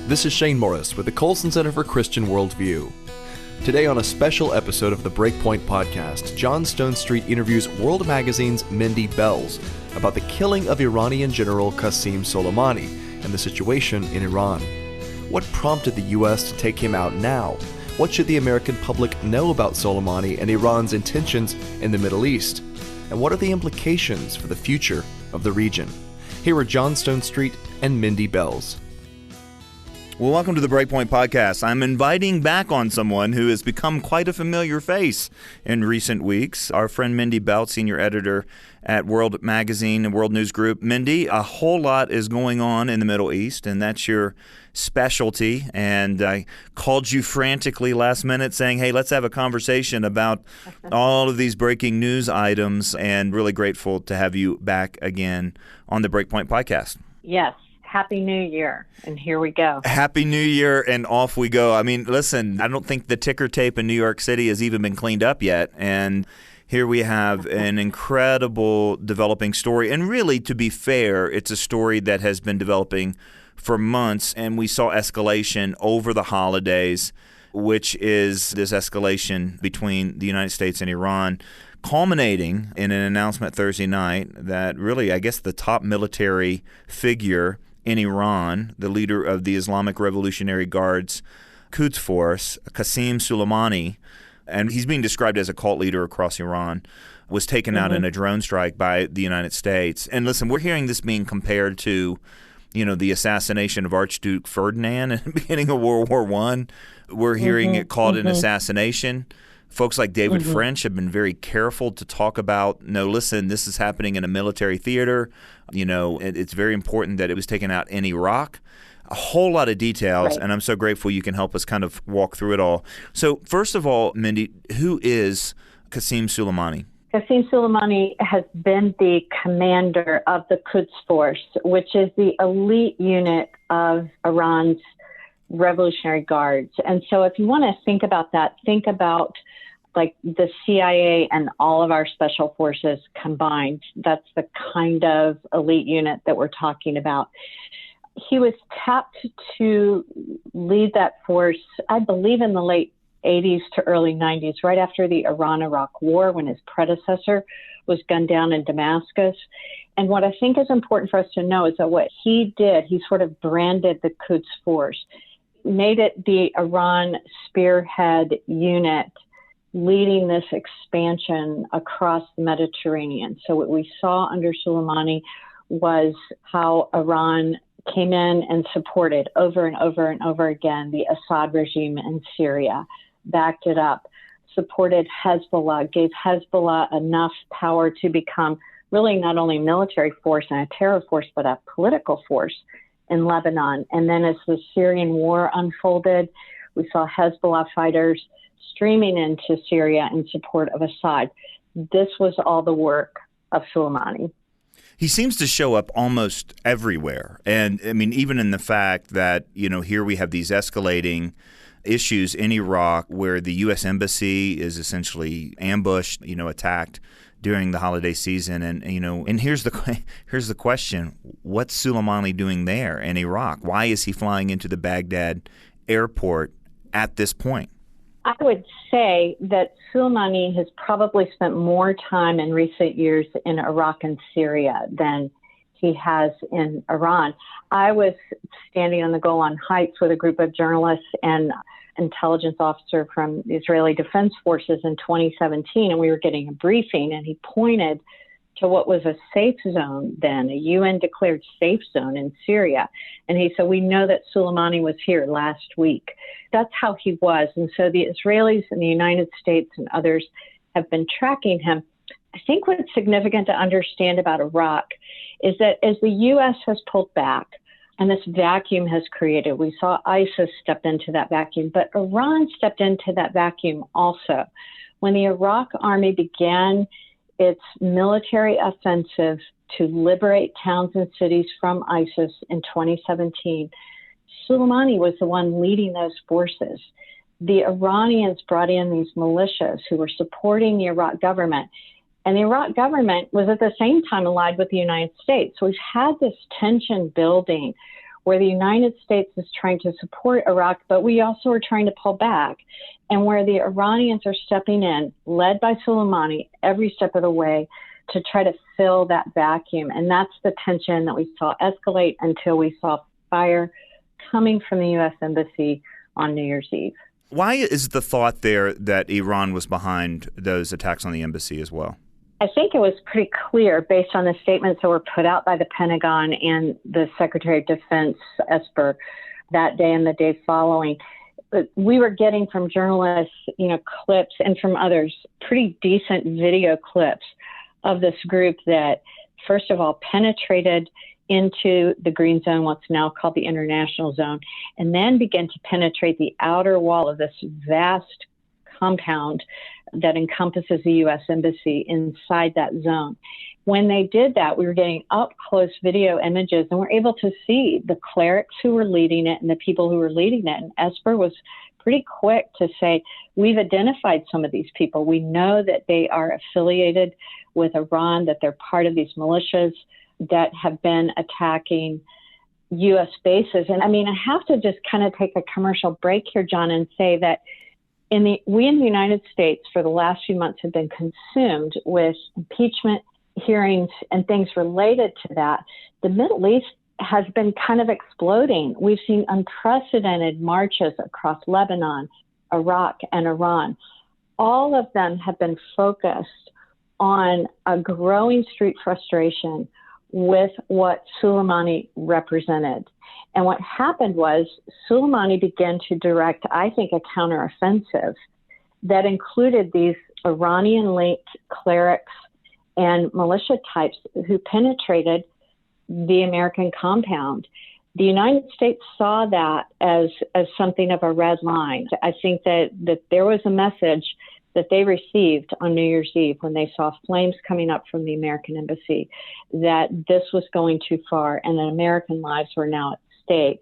This is Shane Morris with the Colson Center for Christian Worldview. Today on a special episode of the BreakPoint podcast, John Stonestreet interviews World Magazine's Mindy Belz about the killing of Iranian General Hasem Soleimani and the situation in Iran. What prompted the U.S. to take him out now? What should the American public know about Soleimani and Iran's intentions in the Middle East? And what are the implications for the future of the region? Here are John Stonestreet and Mindy Belz. Well, welcome to the BreakPoint podcast. I'm inviting back on someone who has become quite a familiar face in recent weeks. Our friend Mindy Belz, senior editor at World Magazine and World News Group. Mindy, a whole lot is going on in the Middle East, and that's your specialty. And I called you frantically last minute saying, hey, let's have a conversation about all of these breaking news items, and really grateful to have you back again on the BreakPoint podcast. Yes. Happy New Year, and here we go. Happy New Year, and off we go. I mean, listen, I don't think the ticker tape in New York City has even been cleaned up yet, and here we have an incredible developing story. And really, to be fair, it's a story that has been developing for months, and we saw escalation over the holidays, which is this escalation between the United States and Iran, culminating in an announcement Thursday night that really, I guess, the top military figure in Iran, the leader of the Islamic Revolutionary Guard's Quds Force, Hasem Soleimani, and he's being described as a cult leader across Iran, was taken out in a drone strike by the United States. And listen, we're hearing this being compared to, the assassination of Archduke Ferdinand at the beginning of World War I. We're hearing it called an assassination. Folks like David French have been very careful to talk about, no, listen, this is happening in a military theater. It's very important that it was taken out in Iraq. A whole lot of details, right. And I'm so grateful you can help us kind of walk through it all. So first of all, Mindy, who is Hasem Soleimani? Hasem Soleimani has been the commander of the Quds Force, which is the elite unit of Iran's Revolutionary Guards. And so if you want to think about that, think about like the CIA and all of our special forces combined. That's the kind of elite unit that we're talking about. He was tapped to lead that force, I believe, in the late 80s to early 90s, right after the Iran-Iraq War, when his predecessor was gunned down in Damascus. And what I think is important for us to know is that what he did, he sort of branded the Quds Force, made it the Iran spearhead unit leading this expansion across the Mediterranean. So what we saw under Soleimani was how Iran came in and supported over and over and over again the Assad regime in Syria, backed it up, supported Hezbollah, gave Hezbollah enough power to become really not only a military force and a terror force, but a political force in Lebanon. And then as the Syrian war unfolded, we saw Hezbollah fighters streaming into Syria in support of Assad. This was all the work of Soleimani. He seems to show up almost everywhere. And I mean, even in the fact that, here we have these escalating issues in Iraq where the U.S. Embassy is essentially ambushed, attacked during the holiday season. And here's the question. What's Soleimani doing there in Iraq? Why is he flying into the Baghdad airport at this point? I would say that Soleimani has probably spent more time in recent years in Iraq and Syria than he has in Iran. I was standing on the Golan Heights with a group of journalists and intelligence officer from the Israeli Defense Forces in 2017, and we were getting a briefing, and he pointed to what was a safe zone then, a UN-declared safe zone in Syria. And he said, we know that Soleimani was here last week. That's how he was. And so the Israelis and the United States and others have been tracking him. I think what's significant to understand about Iraq is that as the U.S. has pulled back and this vacuum has created, we saw ISIS step into that vacuum, but Iran stepped into that vacuum also. When the Iraq army began its military offensive to liberate towns and cities from ISIS in 2017, Soleimani was the one leading those forces. The Iranians brought in these militias who were supporting the Iraq government, and the Iraq government was at the same time allied with the United States. So we've had this tension building where the United States is trying to support Iraq, but we also are trying to pull back, and where the Iranians are stepping in, led by Soleimani, every step of the way to try to fill that vacuum. And that's the tension that we saw escalate until we saw fire coming from the U.S. Embassy on New Year's Eve. Why is the thought there that Iran was behind those attacks on the embassy as well? I think it was pretty clear based on the statements that were put out by the Pentagon and the Secretary of Defense, Esper, that day and the day following. We were getting from journalists, clips, and from others, pretty decent video clips of this group that, first of all, penetrated into the green zone, what's now called the international zone, and then began to penetrate the outer wall of this vast compound that encompasses the U.S. Embassy inside that zone. When they did that, we were getting up-close video images, and we're able to see the clerics who were leading it and the people who were leading it. And Esper was pretty quick to say, we've identified some of these people. We know that they are affiliated with Iran, that they're part of these militias that have been attacking U.S. bases. And I have to just kind of take a commercial break here, John, and say that we in the United States for the last few months have been consumed with impeachment hearings and things related to that. The Middle East has been kind of exploding. We've seen unprecedented marches across Lebanon, Iraq, and Iran. All of them have been focused on a growing street frustration with what Soleimani represented. And what happened was Soleimani began to direct, I think, a counteroffensive that included these Iranian-linked clerics and militia types who penetrated the American compound. The United States saw that as something of a red line. I think that there was a message that they received on New Year's Eve when they saw flames coming up from the American embassy, that this was going too far and that American lives were now at stake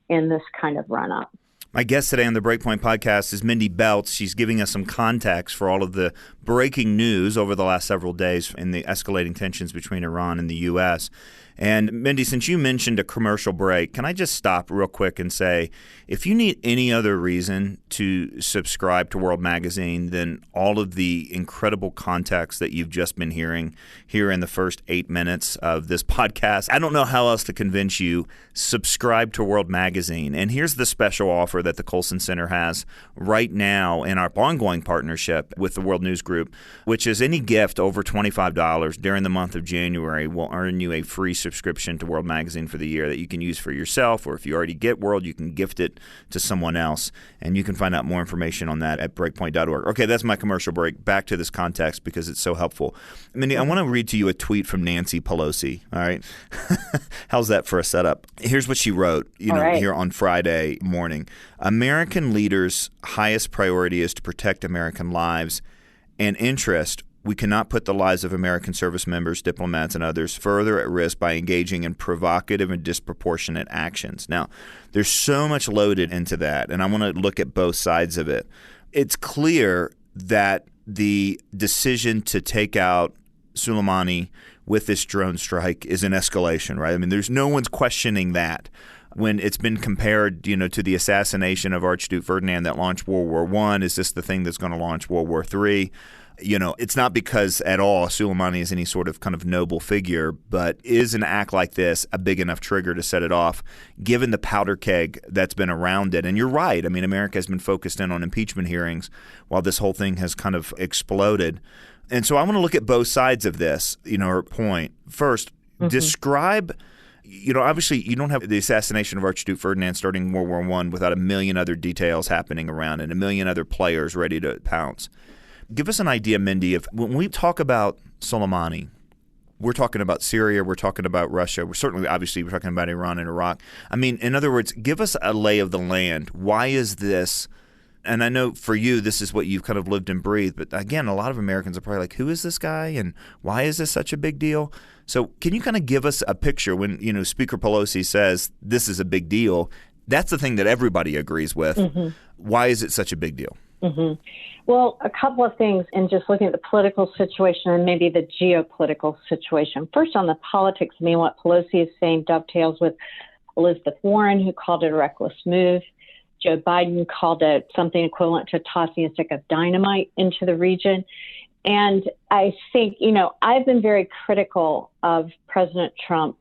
in this kind of run-up. My guest today on the BreakPoint podcast is Mindy Belz. She's giving us some context for all of the breaking news over the last several days in the escalating tensions between Iran and the U.S. And Mindy, since you mentioned a commercial break, can I just stop real quick and say, if you need any other reason to subscribe to World Magazine than all of the incredible context that you've just been hearing here in the first 8 minutes of this podcast, I don't know how else to convince you. Subscribe to World Magazine. And here's the special offer that the Colson Center has right now in our ongoing partnership with the World News Group, which is any gift over $25 during the month of January will earn you a free subscription to World Magazine for the year that you can use for yourself, or if you already get World, you can gift it to someone else. And you can find out more information on that at breakpoint.org. Okay, that's my commercial break. Back to this context because it's so helpful. Mindy, I want to read to you a tweet from Nancy Pelosi. All right. How's that for a setup? Here's what she wrote, here on Friday morning. American leaders' highest priority is to protect American lives and interest. We cannot put the lives of American service members, diplomats, and others further at risk by engaging in provocative and disproportionate actions. Now, there's so much loaded into that, and I want to look at both sides of it. It's clear that the decision to take out Soleimani with this drone strike is an escalation, right? I mean, there's no one's questioning that. When it's been compared, to the assassination of Archduke Ferdinand that launched World War I, is this the thing that's going to launch World War III? It's not because at all Soleimani is any sort of kind of noble figure, but is an act like this a big enough trigger to set it off, given the powder keg that's been around it? And you're right. I mean, America has been focused in on impeachment hearings while this whole thing has kind of exploded. And so I want to look at both sides of this, her point. First, describe – obviously you don't have the assassination of Archduke Ferdinand starting World War I without a million other details happening around and a million other players ready to pounce. Give us an idea, Mindy, of when we talk about Soleimani, we're talking about Syria, we're talking about Russia, we're talking about Iran and Iraq. I mean, in other words, give us a lay of the land. Why is this? And I know for you, this is what you've kind of lived and breathed. But again, a lot of Americans are probably like, who is this guy? And why is this such a big deal? So can you kind of give us a picture when, Speaker Pelosi says this is a big deal? That's the thing that everybody agrees with. Why is it such a big deal? Well, a couple of things in just looking at the political situation and maybe the geopolitical situation. First, on the politics, what Pelosi is saying dovetails with Elizabeth Warren, who called it a reckless move. Joe Biden called it something equivalent to tossing a stick of dynamite into the region. And I think, I've been very critical of President Trump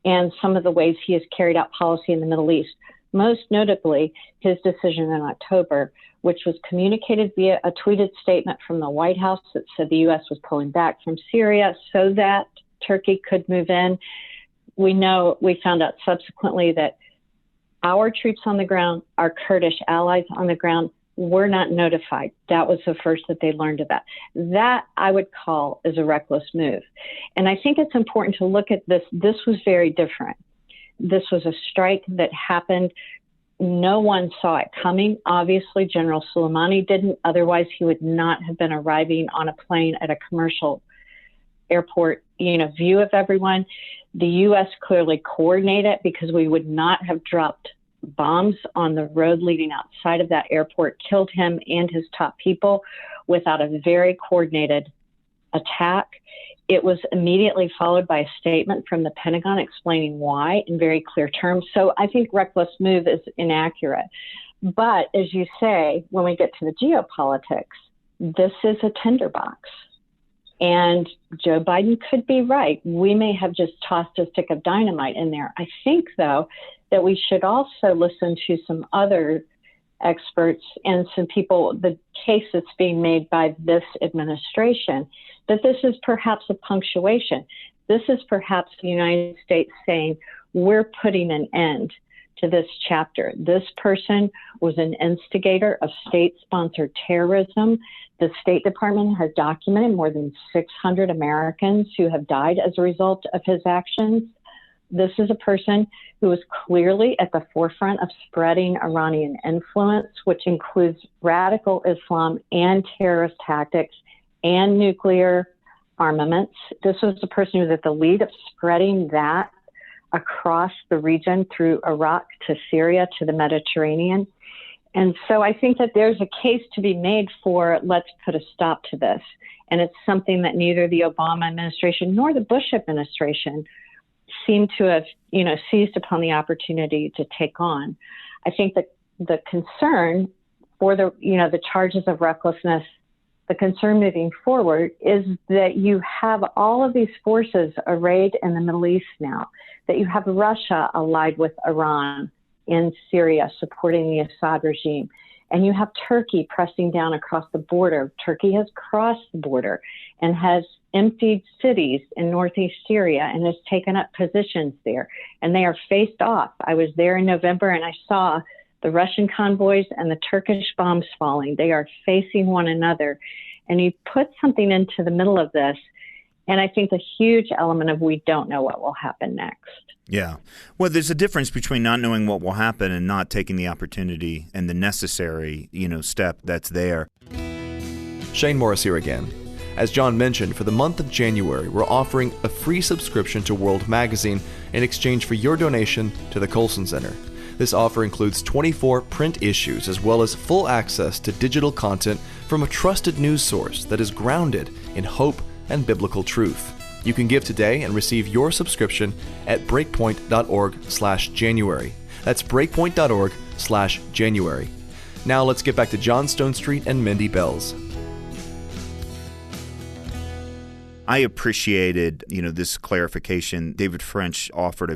and some of the ways he has carried out policy in the Middle East, most notably his decision in October, which was communicated via a tweeted statement from the White House that said the U.S. was pulling back from Syria so that Turkey could move in. We found out subsequently that our troops on the ground, our Kurdish allies on the ground, were not notified. That was the first that they learned of that. That I would call is a reckless move. And I think it's important to look at this. This was very different. This was a strike that happened. No one saw it coming. Obviously, General Soleimani didn't. Otherwise, he would not have been arriving on a plane at a commercial airport, view of everyone. The U.S. clearly coordinated because we would not have dropped bombs on the road leading outside of that airport, killed him and his top people without a very coordinated attack. It was immediately followed by a statement from the Pentagon explaining why in very clear terms. So I think reckless move is inaccurate. But as you say, when we get to the geopolitics, this is a tinderbox. And Joe Biden could be right. We may have just tossed a stick of dynamite in there. I think, though, that we should also listen to some other experts and some people, the case that's being made by this administration, that this is perhaps a punctuation. This is perhaps the United States saying, we're putting an end to this chapter. This person was an instigator of state-sponsored terrorism. The State Department has documented more than 600 Americans who have died as a result of his actions. This is a person who was clearly at the forefront of spreading Iranian influence, which includes radical Islam and terrorist tactics and nuclear armaments. This was the person who was at the lead of spreading that across the region through Iraq to Syria to the Mediterranean. And so I think that there's a case to be made for let's put a stop to this. And it's something that neither the Obama administration nor the Bush administration seem to have, seized upon the opportunity to take on. I think that the concern for the charges of recklessness, the concern moving forward is that you have all of these forces arrayed in the Middle East now, that you have Russia allied with Iran in Syria supporting the Assad regime, and you have Turkey pressing down across the border. Turkey has crossed the border and has emptied cities in northeast Syria and has taken up positions there, and they are faced off. I was there in November and I saw the Russian convoys and the Turkish bombs falling. They are facing one another, and you put something into the middle of this, and I think the huge element of we don't know what will happen next. Yeah. Well, there's a difference between not knowing what will happen and not taking the opportunity and the necessary, step that's there. Shane Morris here again. As John mentioned, for the month of January, we're offering a free subscription to World Magazine in exchange for your donation to the Colson Center. This offer includes 24 print issues as well as full access to digital content from a trusted news source that is grounded in hope and biblical truth. You can give today and receive your subscription at breakpoint.org/January. That's breakpoint.org/January. Now let's get back to John Stonestreet and Mindy Belz. I appreciated, this clarification. David French offered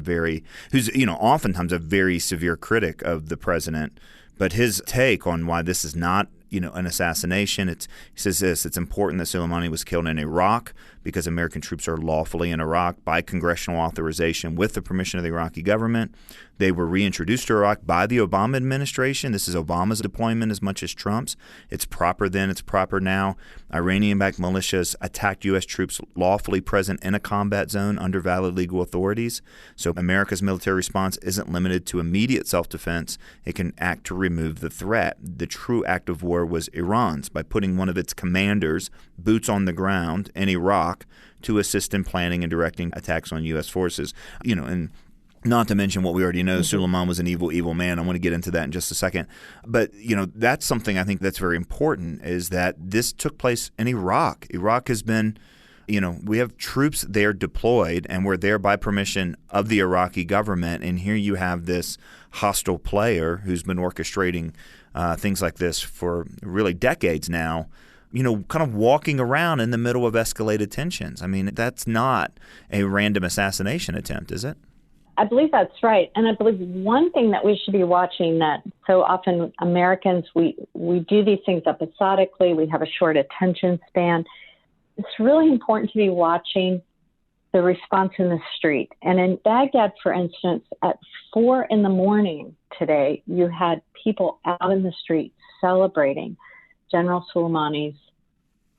who's, oftentimes a very severe critic of the president, but his take on why this is not, an assassination. He says this: it's important that Soleimani was killed in Iraq because American troops are lawfully in Iraq by congressional authorization with the permission of the Iraqi government. They were reintroduced to Iraq by the Obama administration. This is Obama's deployment as much as Trump's. It's proper then, it's proper now. Iranian-backed militias attacked U.S. troops lawfully present in a combat zone under valid legal authorities. So America's military response isn't limited to immediate self-defense. It can act to remove the threat. The true act of war was Iran's by putting one of its commanders, boots on the ground in Iraq, to assist in planning and directing attacks on U.S. forces. And not to mention what we already know, Soleimani was an evil, evil man. I want to get into that in just a second. But, that's something I think that's very important, is that this took place in Iraq. Iraq has been We have troops there deployed, and we're there by permission of the Iraqi government. And here you have this hostile player who's been orchestrating things like this for really decades now, kind of walking around in the middle of escalated tensions. I mean, that's not a random assassination attempt, is it? I believe that's right. And I believe one thing that we should be watching, that so often Americans, we do these things episodically. We have a short attention span. It's really important to be watching the response in the street. And in Baghdad, for instance, at 4 a.m. today, you had people out in the street celebrating General Soleimani's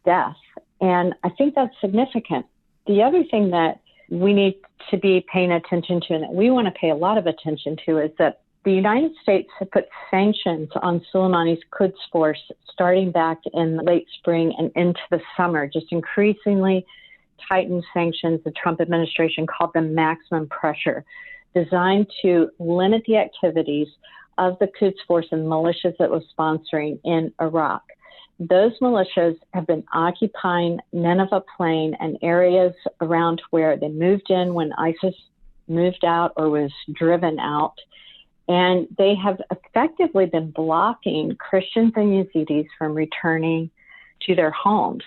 death. And I think that's significant. The other thing that we need to be paying attention to, and that we want to pay a lot of attention to, is that the United States have put sanctions on Soleimani's Quds force starting back in late spring and into the summer, just increasingly tightened sanctions. The Trump administration called them maximum pressure, designed to limit the activities of the Quds force and militias that was sponsoring in Iraq. Those militias have been occupying Nineveh Plain and areas around where they moved in when ISIS moved out or was driven out. And they have effectively been blocking Christians and Yazidis from returning to their homes.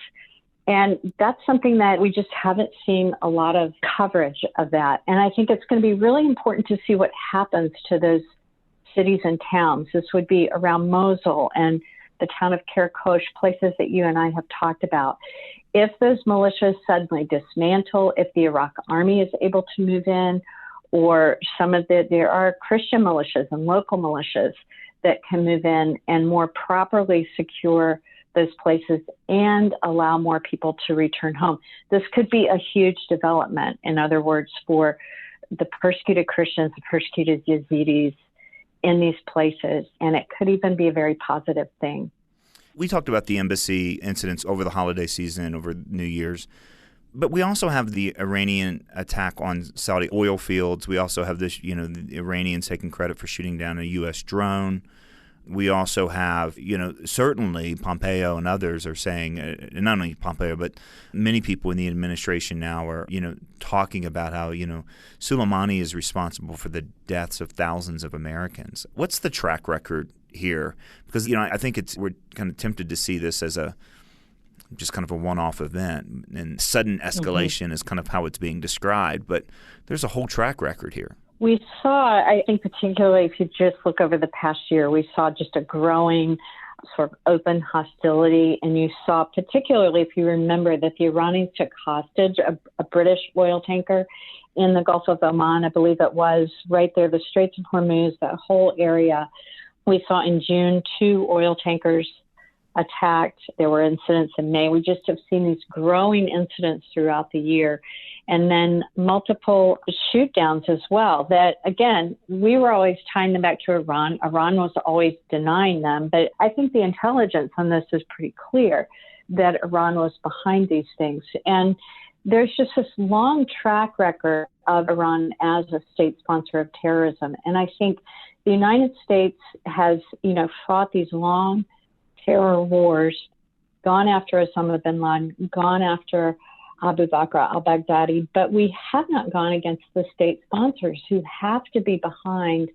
And that's something that we just haven't seen a lot of coverage of that. And I think it's going to be really important to see what happens to those cities and towns. This would be around Mosul and the town of Kirkush, places that you and I have talked about. If those militias suddenly dismantle, if the Iraq army is able to move in, or there are Christian militias and local militias that can move in and more properly secure those places and allow more people to return home. This could be a huge development, in other words, for the persecuted Christians, the persecuted Yazidis in these places, and it could even be a very positive thing. We talked about the embassy incidents over the holiday season, over New Year's, but we also have the Iranian attack on Saudi oil fields. We also have this, the Iranians taking credit for shooting down a U.S. drone. We also have, certainly Pompeo and others are saying, not only Pompeo, but many people in the administration now are, talking about how, Soleimani is responsible for the deaths of thousands of Americans. What's the track record here? Because, I think we're kind of tempted to see this as just kind of a one-off event, and sudden escalation is kind of how it's being described. But there's a whole track record here. We saw, I think particularly if you just look over the past year, we saw just a growing sort of open hostility. And you saw, particularly if you remember, that the Iranians took hostage a British oil tanker in the Gulf of Oman, I believe it was, right there, the Straits of Hormuz, that whole area. We saw in June 2 oil tankers attacked. There were incidents in May. We just have seen these growing incidents throughout the year. And then multiple shoot downs as well that, again, we were always tying them back to Iran. Iran was always denying them. But I think the intelligence on this is pretty clear that Iran was behind these things. And there's just this long track record of Iran as a state sponsor of terrorism. And I think the United States has, fought these long terror wars, gone after Osama bin Laden, gone after Abu Bakr al-Baghdadi, but we have not gone against the state sponsors who have to be behind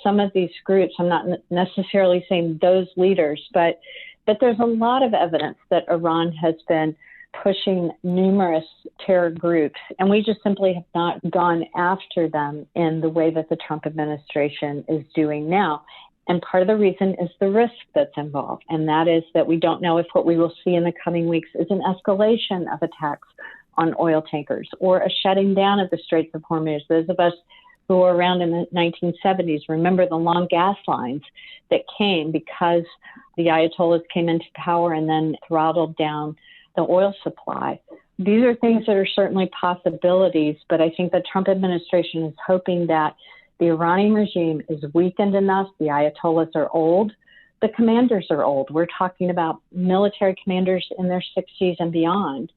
some of these groups. I'm not necessarily saying those leaders, but there's a lot of evidence that Iran has been pushing numerous terror groups, and we just simply have not gone after them in the way that the Trump administration is doing now. And part of the reason is the risk that's involved. And that is that we don't know if what we will see in the coming weeks is an escalation of attacks on oil tankers or a shutting down of the Straits of Hormuz. Those of us who were around in the 1970s remember the long gas lines that came because the Ayatollahs came into power and then throttled down the oil supply. These are things that are certainly possibilities, but I think the Trump administration is hoping that the Iranian regime is weakened enough. The Ayatollahs are old. The commanders are old. We're talking about military commanders in their 60s and beyond.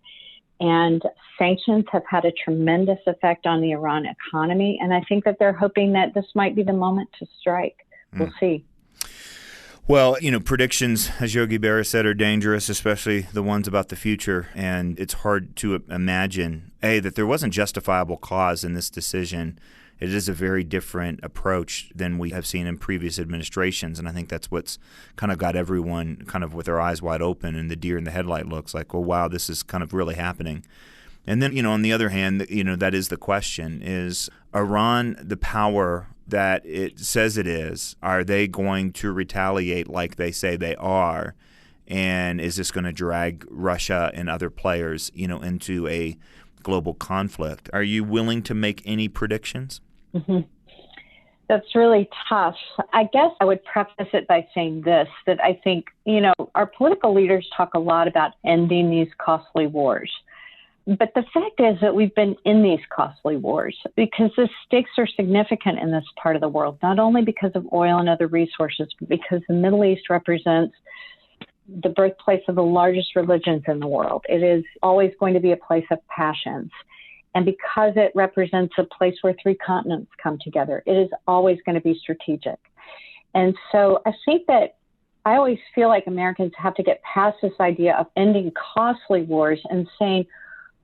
And sanctions have had a tremendous effect on the Iran economy. And I think that they're hoping that this might be the moment to strike. We'll see. Well, predictions, as Yogi Berra said, are dangerous, especially the ones about the future. And it's hard to imagine, that there wasn't justifiable cause in this decision. It is a very different approach than we have seen in previous administrations. And I think that's what's kind of got everyone kind of with their eyes wide open and the deer in the headlight looks like, oh, wow, this is kind of really happening. And then, on the other hand, that is the question. Is Iran the power that it says it is? Are they going to retaliate like they say they are? And is this going to drag Russia and other players, into a global conflict? Are you willing to make any predictions? Mm-hmm. That's really tough. I guess I would preface it by saying this, that I think, our political leaders talk a lot about ending these costly wars. But the fact is that we've been in these costly wars because the stakes are significant in this part of the world, not only because of oil and other resources, but because the Middle East represents the birthplace of the largest religions in the world. It is always going to be a place of passions. And because it represents a place where three continents come together, it is always going to be strategic. And so I think that I always feel like Americans have to get past this idea of ending costly wars and saying,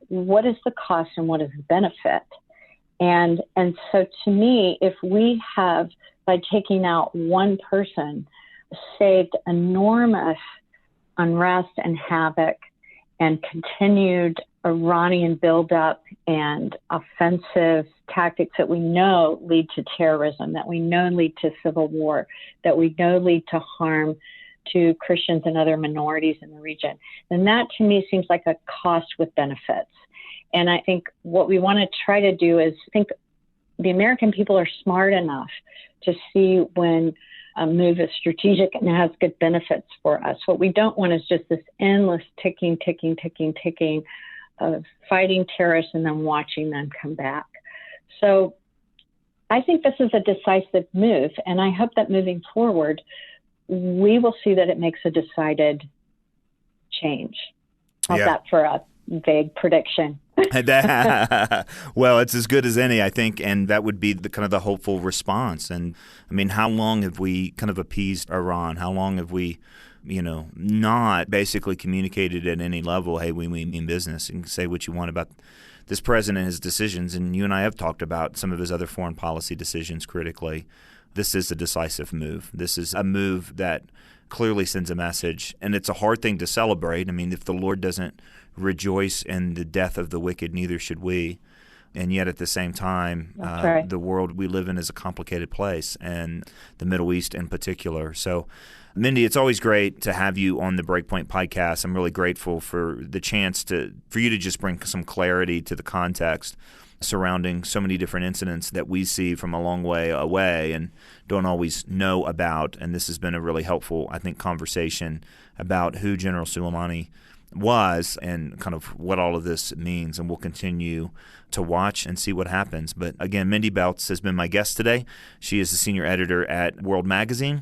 what is the cost and what is the benefit? And so to me, if we have, by taking out one person, saved enormous unrest and havoc and continued Iranian buildup and offensive tactics that we know lead to terrorism, that we know lead to civil war, that we know lead to harm to Christians and other minorities in the region, then that to me seems like a cost with benefits. And I think what we want to try to do is think the American people are smart enough to see when a move is strategic and has good benefits for us. What we don't want is just this endless ticking of fighting terrorists and then watching them come back. So I think this is a decisive move, and I hope that moving forward, we will see that it makes a decided change. How's that for a vague prediction? Well, it's as good as any, I think, and that would be the kind of the hopeful response. And I mean, how long have we kind of appeased Iran? How long have we, not basically communicated at any level, hey, we mean business, and say what you want about this president and his decisions. And you and I have talked about some of his other foreign policy decisions critically. This is a decisive move. This is a move that clearly sends a message, and it's a hard thing to celebrate. I mean, if the Lord doesn't rejoice in the death of the wicked, neither should we. And yet at the same time, right, the world we live in is a complicated place, and the Middle East in particular. So, Mindy, it's always great to have you on the BreakPoint podcast. I'm really grateful for the chance for you to just bring some clarity to the context surrounding so many different incidents that we see from a long way away and don't always know about. And this has been a really helpful, I think, conversation about who General Soleimani was and kind of what all of this means. And we'll continue to watch and see what happens. But again, Mindy Belz has been my guest today. She is the senior editor at World Magazine.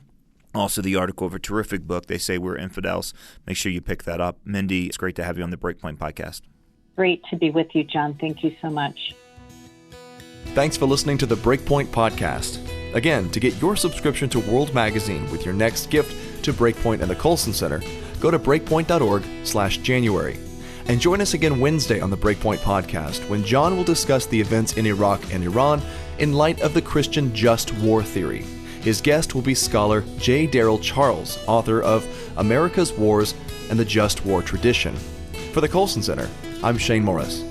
Also the article of a terrific book, They Say We're Infidels. Make sure you pick that up. Mindy, it's great to have you on the BreakPoint podcast. Great to be with you, John. Thank you so much. Thanks for listening to the BreakPoint podcast. Again, to get your subscription to World Magazine with your next gift to BreakPoint and the Colson Center, go to breakpoint.org/January. And join us again Wednesday on the BreakPoint podcast when John will discuss the events in Iraq and Iran in light of the Christian just war theory. His guest will be scholar J. Darrell Charles, author of America's Wars and the Just War Tradition. For the Colson Center, I'm Shane Morris.